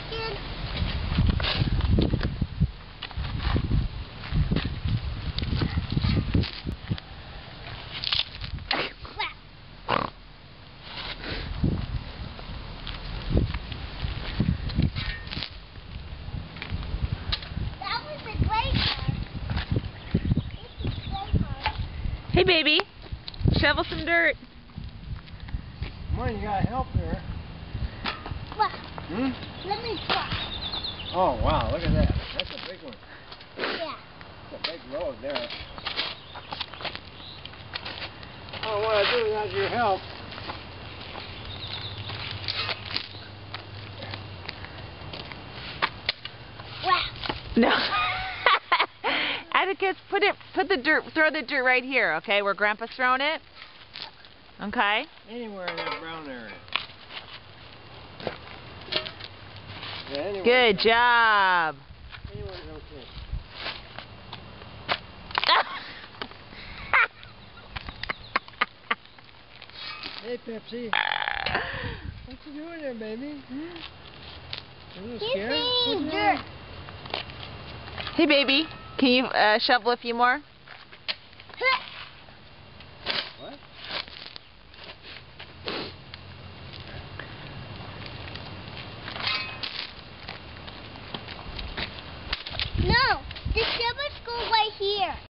second. That was a great one. This is a great one. Hey, baby. Shovel some dirt. Come on, you gotta help there. Look, Hmm? let me try. Oh, wow, look at that. That's a big one. Yeah. That's a big road there. I don't want to do without your help. Wow. No. Atticus, throw the dirt right here, okay? Where Grandpa's throwing it. Okay? Anywhere in that brown area. Yeah, anywhere. Good job. Anywhere is okay. Hey, Pepsi. What you doing there, baby? Hmm? You a little He's scared? eating What's dirt. wrong? Hey, baby. Can you shovel a few more?